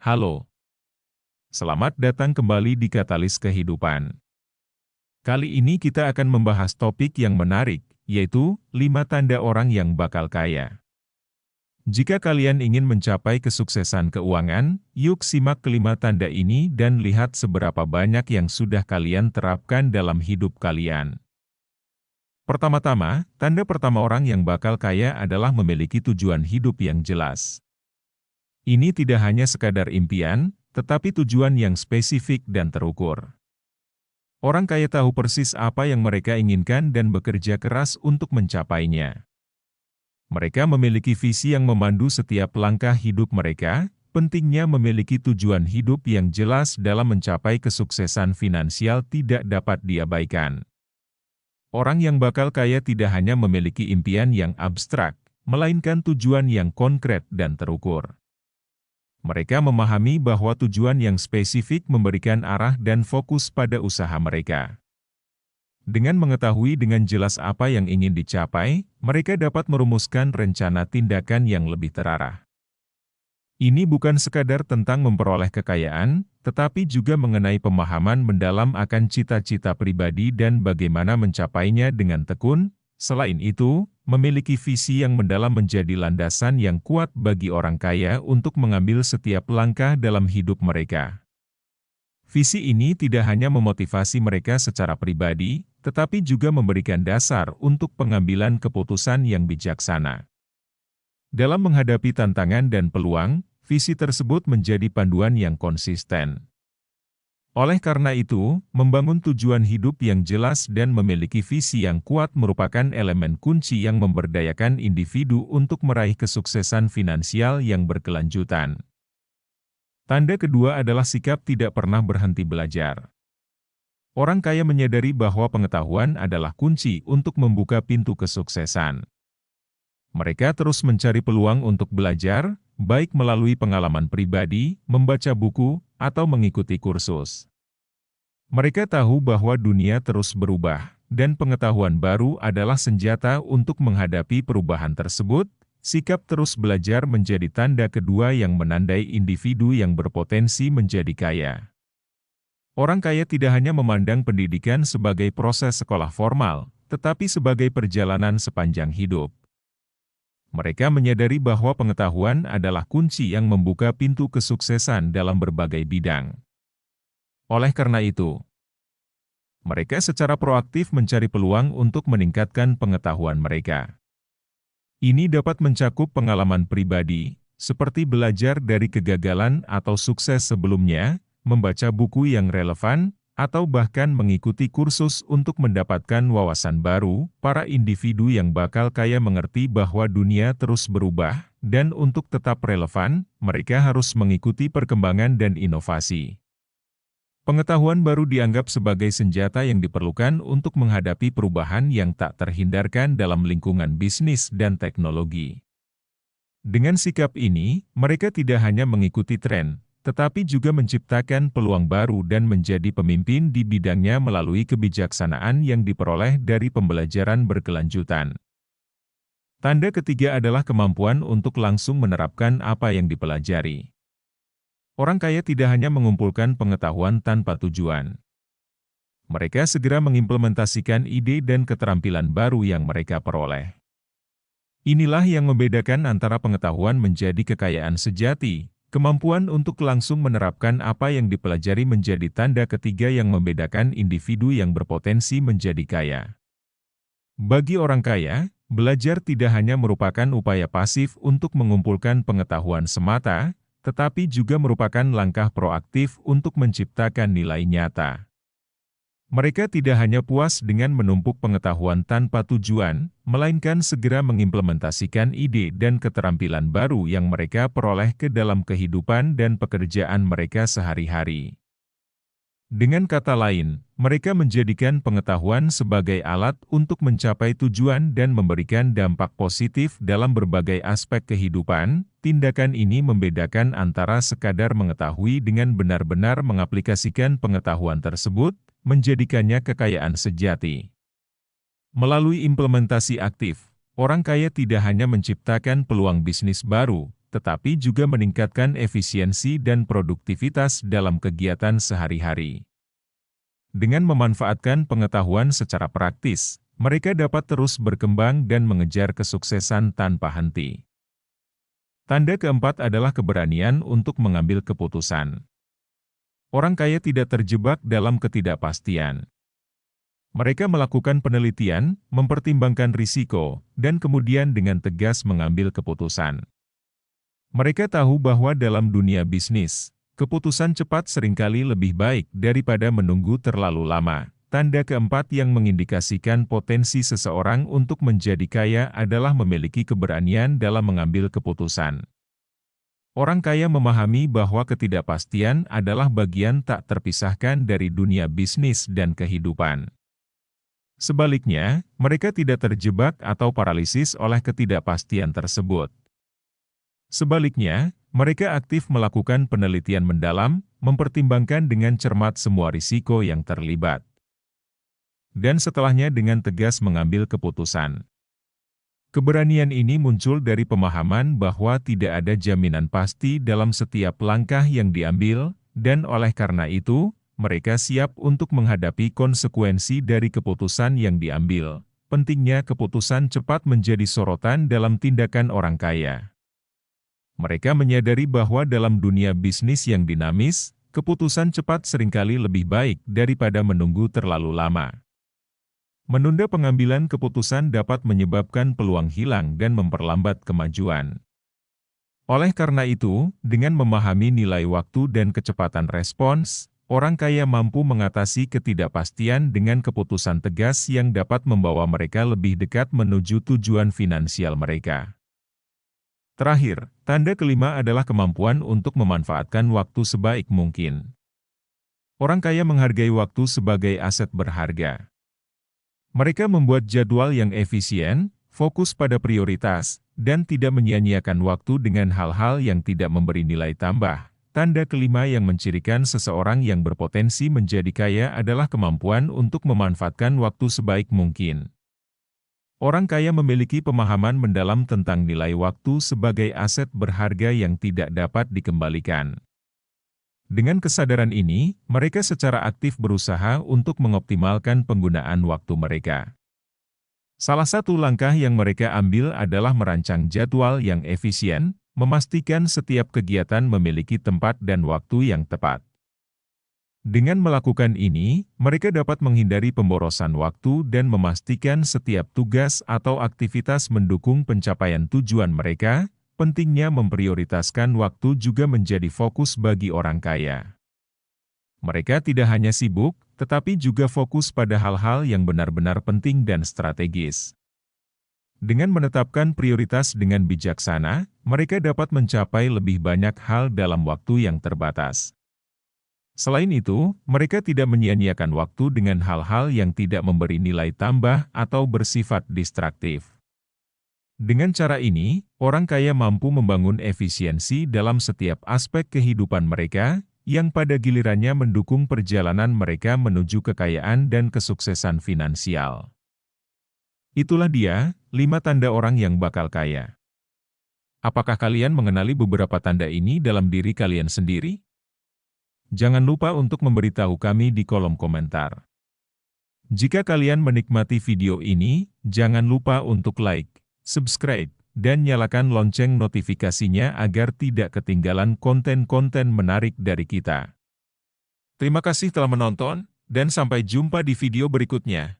Halo, selamat datang kembali di Katalis Kehidupan. Kali ini kita akan membahas topik yang menarik, yaitu 5 tanda orang yang bakal kaya. Jika kalian ingin mencapai kesuksesan keuangan, yuk simak kelima tanda ini dan lihat seberapa banyak yang sudah kalian terapkan dalam hidup kalian. Pertama-tama, tanda pertama orang yang bakal kaya adalah memiliki tujuan hidup yang jelas. Ini tidak hanya sekadar impian, tetapi tujuan yang spesifik dan terukur. Orang kaya tahu persis apa yang mereka inginkan dan bekerja keras untuk mencapainya. Mereka memiliki visi yang memandu setiap langkah hidup mereka. Pentingnya memiliki tujuan hidup yang jelas dalam mencapai kesuksesan finansial tidak dapat diabaikan. Orang yang bakal kaya tidak hanya memiliki impian yang abstrak, melainkan tujuan yang konkret dan terukur. Mereka memahami bahwa tujuan yang spesifik memberikan arah dan fokus pada usaha mereka. Dengan mengetahui dengan jelas apa yang ingin dicapai, mereka dapat merumuskan rencana tindakan yang lebih terarah. Ini bukan sekadar tentang memperoleh kekayaan, tetapi juga mengenai pemahaman mendalam akan cita-cita pribadi dan bagaimana mencapainya dengan tekun. Selain itu, memiliki visi yang mendalam menjadi landasan yang kuat bagi orang kaya untuk mengambil setiap langkah dalam hidup mereka. Visi ini tidak hanya memotivasi mereka secara pribadi, tetapi juga memberikan dasar untuk pengambilan keputusan yang bijaksana. Dalam menghadapi tantangan dan peluang, visi tersebut menjadi panduan yang konsisten. Oleh karena itu, membangun tujuan hidup yang jelas dan memiliki visi yang kuat merupakan elemen kunci yang memberdayakan individu untuk meraih kesuksesan finansial yang berkelanjutan. Tanda kedua adalah sikap tidak pernah berhenti belajar. Orang kaya menyadari bahwa pengetahuan adalah kunci untuk membuka pintu kesuksesan. Mereka terus mencari peluang untuk belajar, baik melalui pengalaman pribadi, membaca buku, atau mengikuti kursus. Mereka tahu bahwa dunia terus berubah, dan pengetahuan baru adalah senjata untuk menghadapi perubahan tersebut. Sikap terus belajar menjadi tanda kedua yang menandai individu yang berpotensi menjadi kaya. Orang kaya tidak hanya memandang pendidikan sebagai proses sekolah formal, tetapi sebagai perjalanan sepanjang hidup. Mereka menyadari bahwa pengetahuan adalah kunci yang membuka pintu kesuksesan dalam berbagai bidang. Oleh karena itu, mereka secara proaktif mencari peluang untuk meningkatkan pengetahuan mereka. Ini dapat mencakup pengalaman pribadi, seperti belajar dari kegagalan atau sukses sebelumnya, membaca buku yang relevan, atau bahkan mengikuti kursus untuk mendapatkan wawasan baru. Para individu yang bakal kaya mengerti bahwa dunia terus berubah, dan untuk tetap relevan, mereka harus mengikuti perkembangan dan inovasi. Pengetahuan baru dianggap sebagai senjata yang diperlukan untuk menghadapi perubahan yang tak terhindarkan dalam lingkungan bisnis dan teknologi. Dengan sikap ini, mereka tidak hanya mengikuti tren, tetapi juga menciptakan peluang baru dan menjadi pemimpin di bidangnya melalui kebijaksanaan yang diperoleh dari pembelajaran berkelanjutan. Tanda ketiga adalah kemampuan untuk langsung menerapkan apa yang dipelajari. Orang kaya tidak hanya mengumpulkan pengetahuan tanpa tujuan. Mereka segera mengimplementasikan ide dan keterampilan baru yang mereka peroleh. Inilah yang membedakan antara pengetahuan menjadi kekayaan sejati. Kemampuan untuk langsung menerapkan apa yang dipelajari menjadi tanda ketiga yang membedakan individu yang berpotensi menjadi kaya. Bagi orang kaya, belajar tidak hanya merupakan upaya pasif untuk mengumpulkan pengetahuan semata, tetapi juga merupakan langkah proaktif untuk menciptakan nilai nyata. Mereka tidak hanya puas dengan menumpuk pengetahuan tanpa tujuan, melainkan segera mengimplementasikan ide dan keterampilan baru yang mereka peroleh ke dalam kehidupan dan pekerjaan mereka sehari-hari. Dengan kata lain, mereka menjadikan pengetahuan sebagai alat untuk mencapai tujuan dan memberikan dampak positif dalam berbagai aspek kehidupan. Tindakan ini membedakan antara sekadar mengetahui dengan benar-benar mengaplikasikan pengetahuan tersebut, menjadikannya kekayaan sejati. Melalui implementasi aktif, orang kaya tidak hanya menciptakan peluang bisnis baru, tetapi juga meningkatkan efisiensi dan produktivitas dalam kegiatan sehari-hari. Dengan memanfaatkan pengetahuan secara praktis, mereka dapat terus berkembang dan mengejar kesuksesan tanpa henti. Tanda keempat adalah keberanian untuk mengambil keputusan. Orang kaya tidak terjebak dalam ketidakpastian. Mereka melakukan penelitian, mempertimbangkan risiko, dan kemudian dengan tegas mengambil keputusan. Mereka tahu bahwa dalam dunia bisnis, keputusan cepat seringkali lebih baik daripada menunggu terlalu lama. Tanda keempat yang mengindikasikan potensi seseorang untuk menjadi kaya adalah memiliki keberanian dalam mengambil keputusan. Orang kaya memahami bahwa ketidakpastian adalah bagian tak terpisahkan dari dunia bisnis dan kehidupan. Sebaliknya, mereka tidak terjebak atau paralisis oleh ketidakpastian tersebut. Sebaliknya, mereka aktif melakukan penelitian mendalam, mempertimbangkan dengan cermat semua risiko yang terlibat, dan setelahnya dengan tegas mengambil keputusan. Keberanian ini muncul dari pemahaman bahwa tidak ada jaminan pasti dalam setiap langkah yang diambil, dan oleh karena itu, mereka siap untuk menghadapi konsekuensi dari keputusan yang diambil. Pentingnya keputusan cepat menjadi sorotan dalam tindakan orang kaya. Mereka menyadari bahwa dalam dunia bisnis yang dinamis, keputusan cepat seringkali lebih baik daripada menunggu terlalu lama. Menunda pengambilan keputusan dapat menyebabkan peluang hilang dan memperlambat kemajuan. Oleh karena itu, dengan memahami nilai waktu dan kecepatan respons, orang kaya mampu mengatasi ketidakpastian dengan keputusan tegas yang dapat membawa mereka lebih dekat menuju tujuan finansial mereka. Terakhir, tanda kelima adalah kemampuan untuk memanfaatkan waktu sebaik mungkin. Orang kaya menghargai waktu sebagai aset berharga. Mereka membuat jadwal yang efisien, fokus pada prioritas, dan tidak menyia-nyiakan waktu dengan hal-hal yang tidak memberi nilai tambah. Tanda kelima yang mencirikan seseorang yang berpotensi menjadi kaya adalah kemampuan untuk memanfaatkan waktu sebaik mungkin. Orang kaya memiliki pemahaman mendalam tentang nilai waktu sebagai aset berharga yang tidak dapat dikembalikan. Dengan kesadaran ini, mereka secara aktif berusaha untuk mengoptimalkan penggunaan waktu mereka. Salah satu langkah yang mereka ambil adalah merancang jadwal yang efisien, memastikan setiap kegiatan memiliki tempat dan waktu yang tepat. Dengan melakukan ini, mereka dapat menghindari pemborosan waktu dan memastikan setiap tugas atau aktivitas mendukung pencapaian tujuan mereka. Pentingnya memprioritaskan waktu juga menjadi fokus bagi orang kaya. Mereka tidak hanya sibuk, tetapi juga fokus pada hal-hal yang benar-benar penting dan strategis. Dengan menetapkan prioritas dengan bijaksana, mereka dapat mencapai lebih banyak hal dalam waktu yang terbatas. Selain itu, mereka tidak menyia-nyiakan waktu dengan hal-hal yang tidak memberi nilai tambah atau bersifat distraktif. Dengan cara ini, orang kaya mampu membangun efisiensi dalam setiap aspek kehidupan mereka, yang pada gilirannya mendukung perjalanan mereka menuju kekayaan dan kesuksesan finansial. Itulah dia, 5 tanda orang yang bakal kaya. Apakah kalian mengenali beberapa tanda ini dalam diri kalian sendiri? Jangan lupa untuk memberitahu kami di kolom komentar. Jika kalian menikmati video ini, jangan lupa untuk like, subscribe, dan nyalakan lonceng notifikasinya agar tidak ketinggalan konten-konten menarik dari kita. Terima kasih telah menonton, dan sampai jumpa di video berikutnya.